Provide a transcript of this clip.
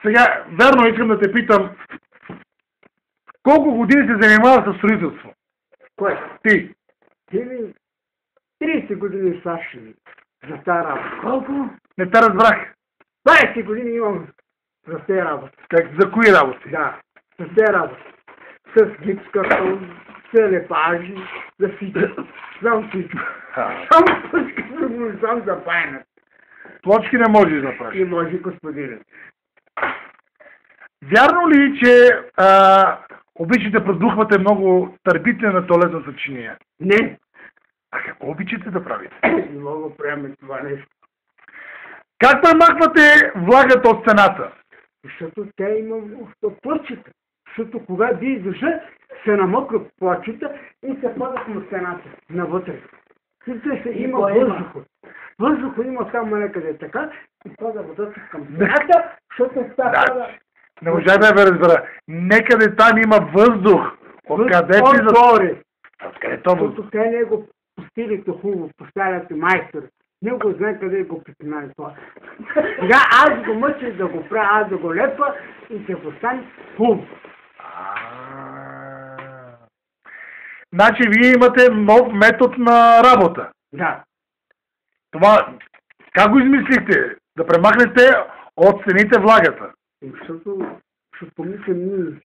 Сега, верно, искам да те питам, колко години се занимава с строителство? Кое? Ти? 30 години свършили за тази работа. Колко? Не те разбрах. 20 години имам за тези работи. Как, за кои работи? Да, за тези работи. С гипс картон, с лепажи, за всичко. Знам всичко. Само пъскам, сам за пайнат. Плочки не можеш да направиш. И може, господине. Вярно ли, че обичате да продухвате много търбите на туалетната чиния? Не. А какво обичате да правите? Не мога да приемем това нещо. Как премахвате влагата от стената? Защото тя има от плъчета. Защото когато ви издържа, се намоква плъчета и се падат на стената, навътре. Има въздух. Въздух има само някъде така и пада водата към стената, защото става пада... Не можа да я разбера. Некъде там има въздух. Откъде си за... Отгоре. Откъде то въздух? Защото те не го постигате хубаво, поставяте майстор. Не го знае къде го припинали това. Сега аз го мъча да го правя, аз да го лепа и се го стане хубаво. Значи вие имате нов метод на работа. Да. Това, как го измислихте? Да премахнете от стените влагата? Защото помислям ние